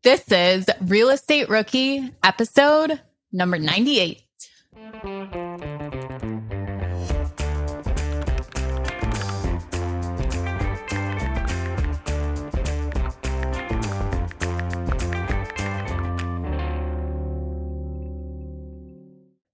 This is Real Estate Rookie, episode number 98.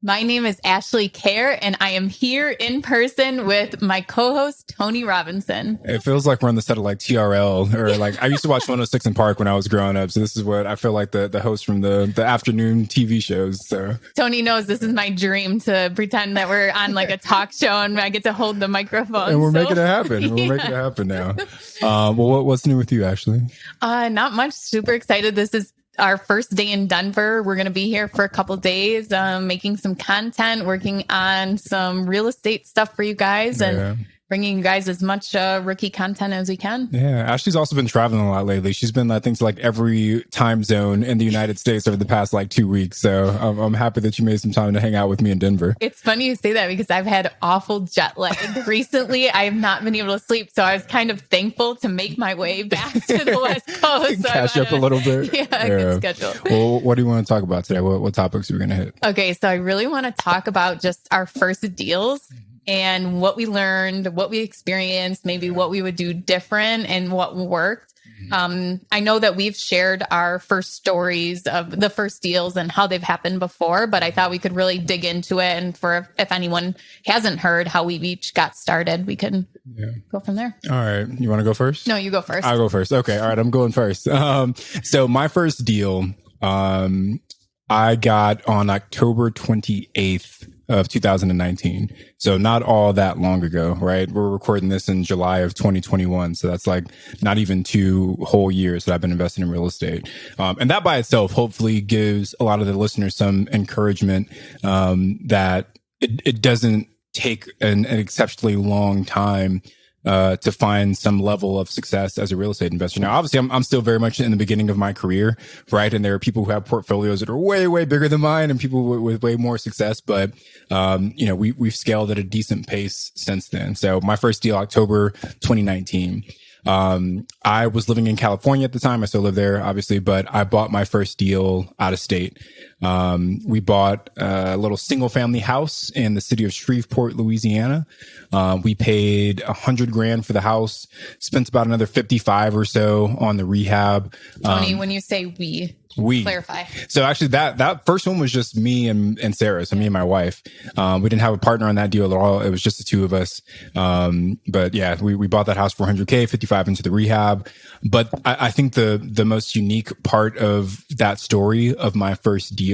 My name is Ashley Kerr, and I am here in person with my co-host, Tony Robinson. It feels like we're on the set of like TRL, or like I used to watch 106 in Park when I was growing up. So this is what I feel like the host from the afternoon TV shows. So Tony knows this is my dream to pretend that we're on like a talk show and I get to hold the microphone. And we're making it happen. We're making it happen now. Well, what's new with you, Ashley? Not much. Super excited. This is our first day in Denver. We're going to be here for a couple days, making some content, working on some real estate stuff for you guys, and bringing you guys as much rookie content as we can. Yeah, Ashley's also been traveling a lot lately. She's been, I think, to like every time zone in the United States over the past like 2 weeks. So I'm happy that you made some time to hang out with me in Denver. It's funny you say that because I've had awful jet lag recently. I have not been able to sleep, so I was kind of thankful to make my way back to the West Coast. So Catch up a little bit. Yeah, good schedule. Well, what do you want to talk about today? What topics are we going to hit? Okay, so I really want to talk about just our first deals and what we learned, what we experienced, maybe what we would do different and what worked. I know that we've shared our first stories of the first deals and how they've happened before, but I thought we could really dig into it. And if anyone hasn't heard how we each got started, we can go from there. All right. You want to go first? No, you go first. I'll go first. Okay. All right. I'm going first. So my first deal, I got on October 28th of 2019. So not all that long ago, right? We're recording this in July of 2021. So that's like not even 2 whole years that I've been investing in real estate. And that by itself hopefully gives a lot of the listeners some encouragement, that it doesn't take an exceptionally long time to find some level of success as a real estate investor. Now, obviously, I'm still very much in the beginning of my career, right? And there are people who have portfolios that are way, way bigger than mine and people with way more success. But, we've scaled at a decent pace since then. So my first deal, October 2019. I was living in California at the time. I still live there, obviously, but I bought my first deal out of state. We bought a little single family house in the city of Shreveport, Louisiana. We paid $100,000 for the house, spent about another 55 or so on the rehab. Tony, when you say we clarify. So actually that first one was just me and Sarah. So me and my wife. We didn't have a partner on that deal at all. It was just the two of us. But yeah, we bought that house for $100,000, 55 into the rehab. But I think the most unique part of that story of my first deal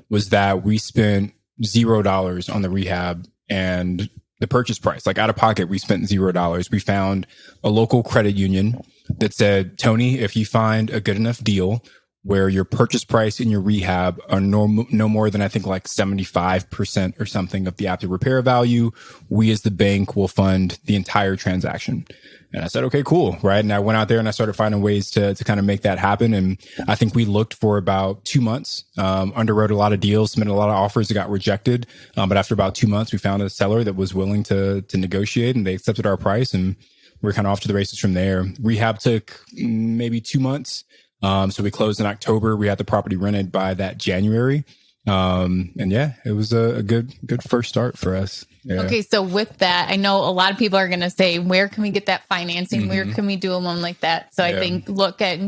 was that we spent $0 on the rehab and the purchase price. Like out of pocket, we spent $0. We found a local credit union that said, Tony, if you find a good enough deal where your purchase price and your rehab are no more than I think like 75% or something of the after repair value, we as the bank will fund the entire transaction. And I said, okay, cool. Right. And I went out there and I started finding ways to kind of make that happen. And I think we looked for about 2 months, underwrote a lot of deals, submitted a lot of offers that got rejected. But after about 2 months, we found a seller that was willing to negotiate, and they accepted our price, and we're kind of off to the races from there. Rehab took maybe 2 months. So we closed in October. We had the property rented by that January. And yeah, it was a good first start for us. Yeah. Okay. So with that, I know a lot of people are going to say, where can we get that financing? Mm-hmm. Where can we do a loan like that? So I think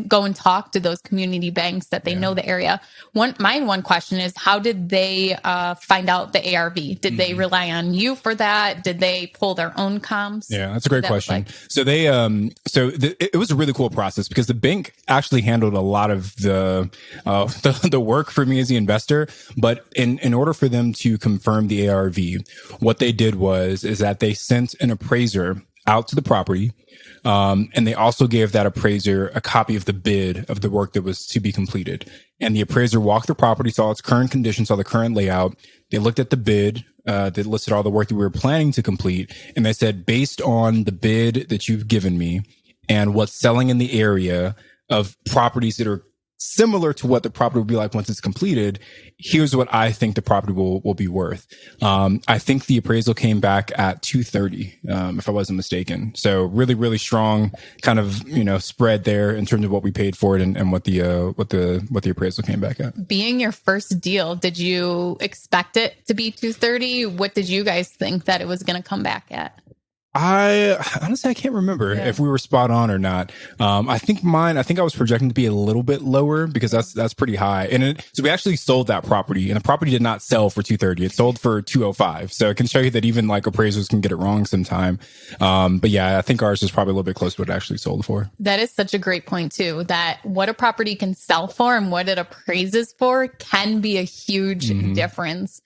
go and talk to those community banks that they know the area. My one question is, how did they find out the ARV? Did they rely on you for that? Did they pull their own comps? Yeah, that's a great question. So they, it was a really cool process because the bank actually handled a lot of the work for me as the investor. But in order for them to confirm the ARV, what they did is that they sent an appraiser out to the property. And they also gave that appraiser a copy of the bid of the work that was to be completed. And the appraiser walked the property, saw its current condition, saw the current layout. They looked at the bid that listed all the work that we were planning to complete. And they said, based on the bid that you've given me and what's selling in the area of properties that are similar to what the property will be like once it's completed. Here's what I think the property will be worth. I think the appraisal came back at 230, if I wasn't mistaken. So really, really strong kind of, spread there in terms of what we paid for it and what the appraisal came back at. Being your first deal, did you expect it to be 230? What did you guys think that it was going to come back at? I can't remember if we were spot on or not. I think I was projecting to be a little bit lower because that's pretty high. And so we actually sold that property, and the property did not sell for 230. It sold for 205. So it can show you that even like appraisers can get it wrong sometime. But yeah, I think ours is probably a little bit close to what it actually sold for. That is such a great point too, that what a property can sell for and what it appraises for can be a huge difference.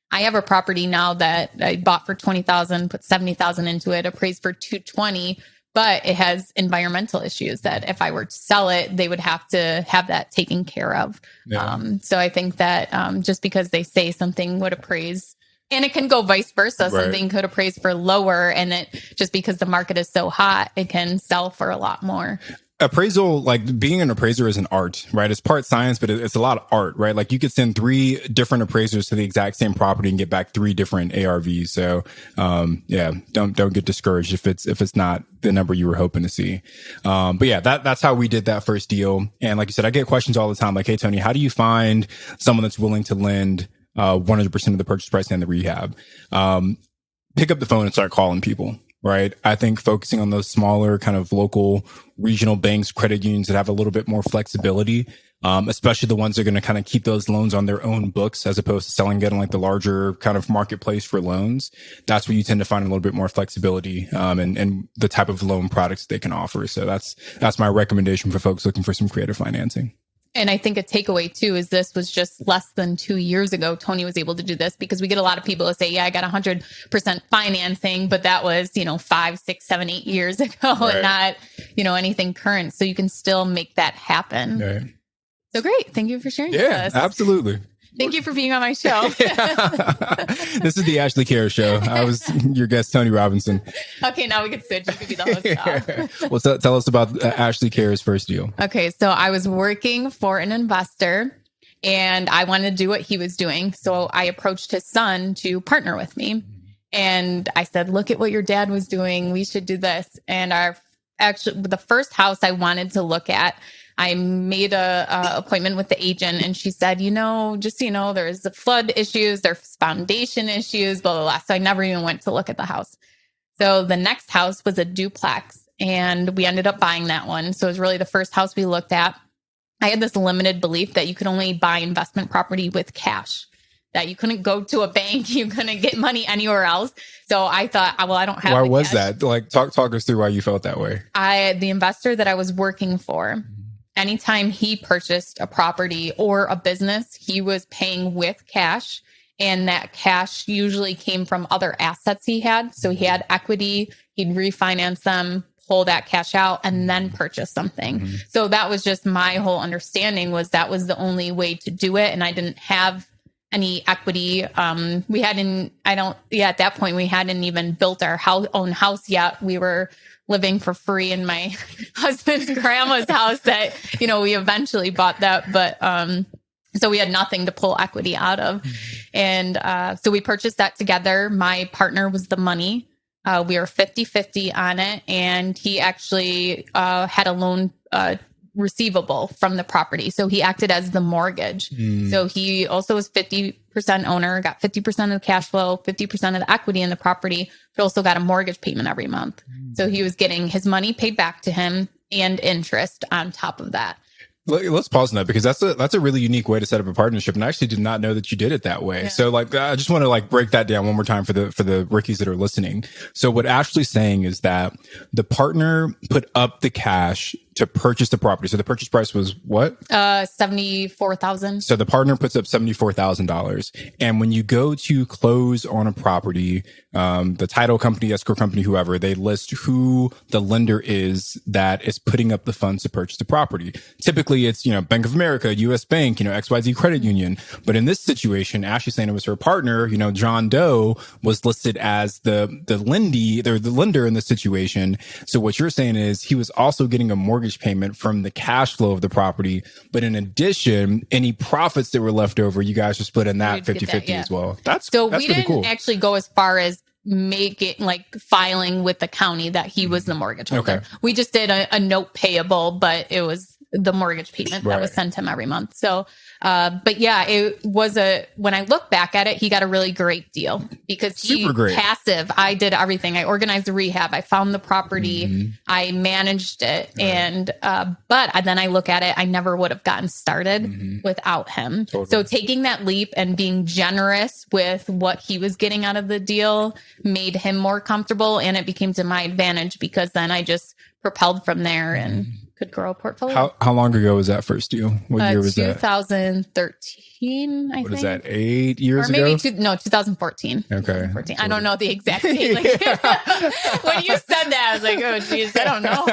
I have a property now that I bought for $20,000, put $70,000 into it, appraised for $220,000, but it has environmental issues that if I were to sell it, they would have to have that taken care of. Yeah. So I think that just because they say something would appraise, and it can go vice versa, right. Something could appraise for lower, and it just because the market is so hot, it can sell for a lot more. Appraisal, like being an appraiser is an art, right? It's part science, but it's a lot of art, right? Like you could send 3 different appraisers to the exact same property and get back 3 different ARVs. So, yeah, don't get discouraged if it's not the number you were hoping to see. But yeah, that's how we did that first deal. And like you said, I get questions all the time. Like, hey, Tony, how do you find someone that's willing to lend 100% of the purchase price and the rehab? Pick up the phone and start calling people. Right. I think focusing on those smaller kind of local regional banks, credit unions that have a little bit more flexibility, especially the ones that are going to kind of keep those loans on their own books as opposed to selling it on like the larger kind of marketplace for loans. That's where you tend to find a little bit more flexibility and the type of loan products they can offer. So that's my recommendation for folks looking for some creative financing. And I think a takeaway too is this was just less than 2 years ago. Tony was able to do this because we get a lot of people that say, yeah, I got 100% financing, but that was, 5, 6, 7, 8 years ago right. And not, anything current. So you can still make that happen. Right. So great. Thank you for sharing with us. Yeah, absolutely. Thank you for being on my show. This is the Ashley Care Show. I was your guest, Tony Robinson. Okay, now we can switch. You could be the host now. Well, tell us about Ashley Care's first deal. Okay, so I was working for an investor and I wanted to do what he was doing. So I approached his son to partner with me. And I said, look at what your dad was doing. We should do this. And the first house I wanted to look at, I made a appointment with the agent and she said, just so you know, there's the flood issues, there's foundation issues, blah, blah, blah. So I never even went to look at the house. So the next house was a duplex and we ended up buying that one. So it was really the first house we looked at. I had this limited belief that you could only buy investment property with cash, that you couldn't go to a bank, you couldn't get money anywhere else. So I thought, well, I don't have. Why was that? Like, talk us through why you felt that way. The investor that I was working for, anytime he purchased a property or a business, he was paying with cash. And that cash usually came from other assets he had. So he had equity, he'd refinance them, pull that cash out, and then purchase something. Mm-hmm. So that was just my whole understanding was that was the only way to do it. And I didn't have any equity. At that point, we hadn't even built our own house yet. We were living for free in my husband's grandma's house that, we eventually bought that. But, so we had nothing to pull equity out of. And, so we purchased that together. My partner was the money. We were 50-50 on it. And he actually, had a loan, receivable from the property. So he acted as the mortgage. So he also was 50% owner, got 50% of the cash flow, 50% of the equity in the property, but also got a mortgage payment every month. So he was getting his money paid back to him and interest on top of that. Let's pause on that because that's a really unique way to set up a partnership. And I actually did not know that you did it that way. Yeah. So I just want to break that down one more time for the rookies that are listening. So what Ashley's saying is that the partner put up the cash to purchase the property. So the purchase price was what? $74,000. So the partner puts up $74,000. And when you go to close on a property, the title company, escrow company, whoever, they list who the lender is that is putting up the funds to purchase the property. Typically typically it's, Bank of America, US Bank, XYZ credit union. But in this situation, Ashley saying it was her partner, John Doe was listed as the lender in the situation. So what you're saying is he was also getting a mortgage payment from the cash flow of the property. But in addition, any profits that were left over, you guys just split in that 50-50 as well. That's we really didn't cool. actually go as far as make it like filing with the county that he was the mortgage holder. Okay. We just did a note payable, but it was the mortgage payment that was sent him every month. So, but yeah, it was when I look back at it, he got a really great deal because Super great. Passive. I did everything. I organized the rehab. I found the property. I managed it. And, but then I look at it, I never would have gotten started without him. Totally. So taking that leap and being generous with what he was getting out of the deal made him more comfortable. And it became to my advantage because then I just propelled from there and could grow a portfolio. How long ago was that first deal? What year was 2013, I think. What is that, 8 years ago? Or maybe 2014. Okay. 14. I don't know the exact date. Like, when you said that, I was like, oh, geez, I don't know.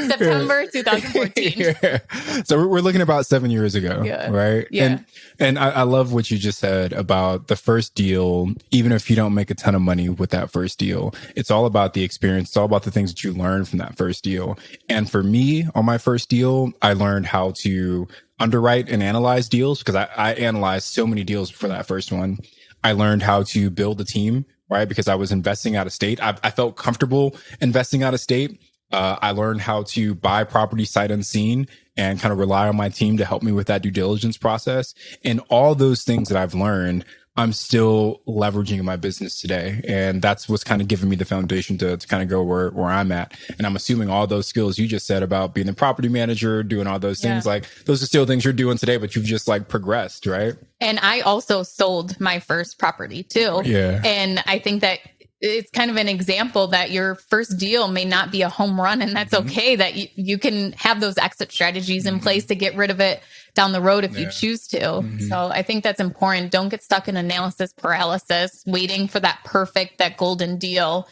September 2014. Yeah. So we're looking about 7 years ago, right? Yeah. And I love what you just said about the first deal. Even if you don't make a ton of money with that first deal, it's all about the experience. It's all about the things that you learn from that first deal. And for me, on my first deal, I learned how to underwrite and analyze deals because I analyzed so many deals for that first one. I learned how to build a team, right? Because I was investing out of state. I felt comfortable investing out of state. I learned how to buy property sight unseen and kind of rely on my team to help me with that due diligence process. And all those things that I've learned, I'm still leveraging in my business today. And that's what's kind of given me the foundation to kind of go where I'm at. And I'm assuming all those skills you just said about being a property manager, doing all those things, like those are still things you're doing today, but you've just like progressed, right? And I also sold my first property too. Yeah. And I think that it's kind of an example that your first deal may not be a home run, and that's okay, that you can have those exit strategies in place to get rid of it down the road if you choose to. So I think that's important. Don't get stuck in analysis paralysis, waiting for that golden deal.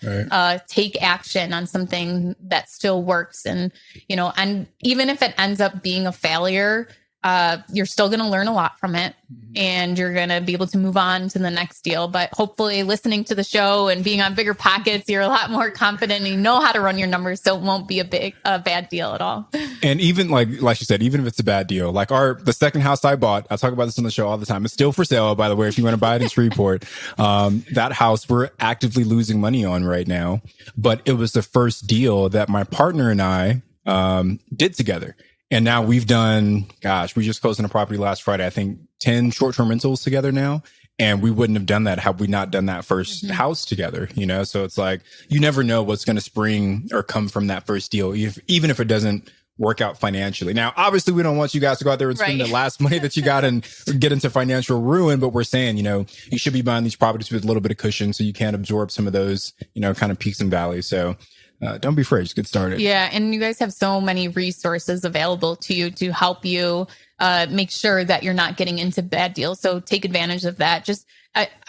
Take action on something that still works. And, and even if it ends up being a failure, you're still going to learn a lot from it, and you're going to be able to move on to the next deal. But hopefully listening to the show and being on BiggerPockets, you're a lot more confident and you know how to run your numbers. So it won't be a bad deal at all. And even like you said, even if it's a bad deal, like the second house I bought, I talk about this on the show all the time. It's still for sale, by the way, if you want to buy it in Shreveport. That house we're actively losing money on right now, but it was the first deal that my partner and I, did together. And now we've done, we just closed on a property last Friday, I think 10 short-term rentals together now. And we wouldn't have done that had we not done that first house together, So it's like, you never know what's going to spring or come from that first deal, even if it doesn't work out financially. Now, obviously, we don't want you guys to go out there and spend the last money that you got and get into financial ruin. But we're saying, you should be buying these properties with a little bit of cushion so you can absorb some of those, kind of peaks and valleys. So don't be afraid. Just get started. Yeah. And you guys have so many resources available to you to help you make sure that you're not getting into bad deals. So take advantage of that. Just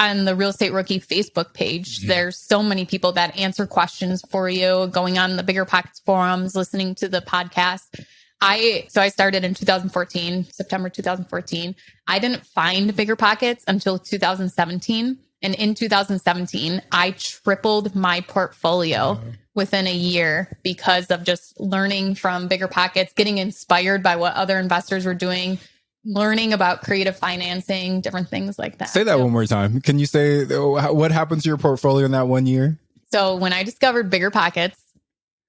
on the Real Estate Rookie Facebook page, there's so many people that answer questions for you, going on the BiggerPockets forums, listening to the podcast. So I started in 2014, September 2014. I didn't find BiggerPockets until 2017. And in 2017, I tripled my portfolio within a year because of just learning from BiggerPockets, getting inspired by what other investors were doing, learning about creative financing, different things like that. Say that one more time. Can you say what happened to your portfolio in that 1 year? So when I discovered BiggerPockets,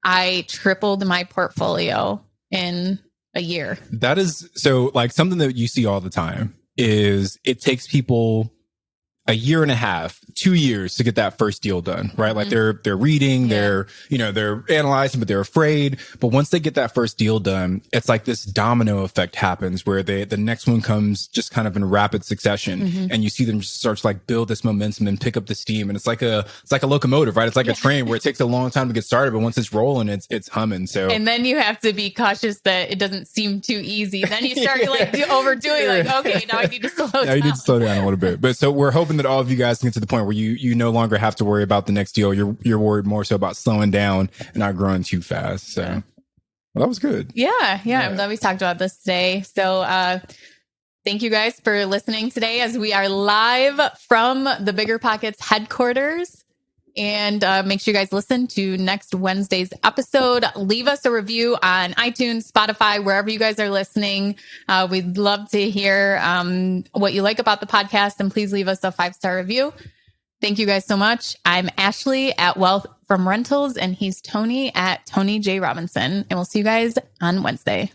I tripled my portfolio in a year. That is so like something that you see all the time is it takes people a year and a half, 2 years to get that first deal done, right? Like they're reading, they're analyzing, but they're afraid. But once they get that first deal done, it's like this domino effect happens where the next one comes just kind of in rapid succession. And you see them just start to like build this momentum and pick up the steam. And it's like a locomotive, right? It's like a train where it takes a long time to get started, but once it's rolling, it's humming. So, and then you have to be cautious that it doesn't seem too easy. Then you start overdoing like, okay, now I need to slow down. Yeah, you need to slow down a little bit. But so we're hoping that all of you guys can get to the point where you no longer have to worry about the next deal. You're worried more so about slowing down and not growing too fast. So Well, that was good. Yeah. I'm glad we talked about this today. So, thank you guys for listening today as we are live from the BiggerPockets headquarters. And make sure you guys listen to next Wednesday's episode. Leave us a review on iTunes, Spotify, wherever you guys are listening. We'd love to hear what you like about the podcast. And please leave us a 5-star review. Thank you guys so much. I'm Ashley at Wealth from Rentals, and he's Tony at Tony J. Robinson. And we'll see you guys on Wednesday.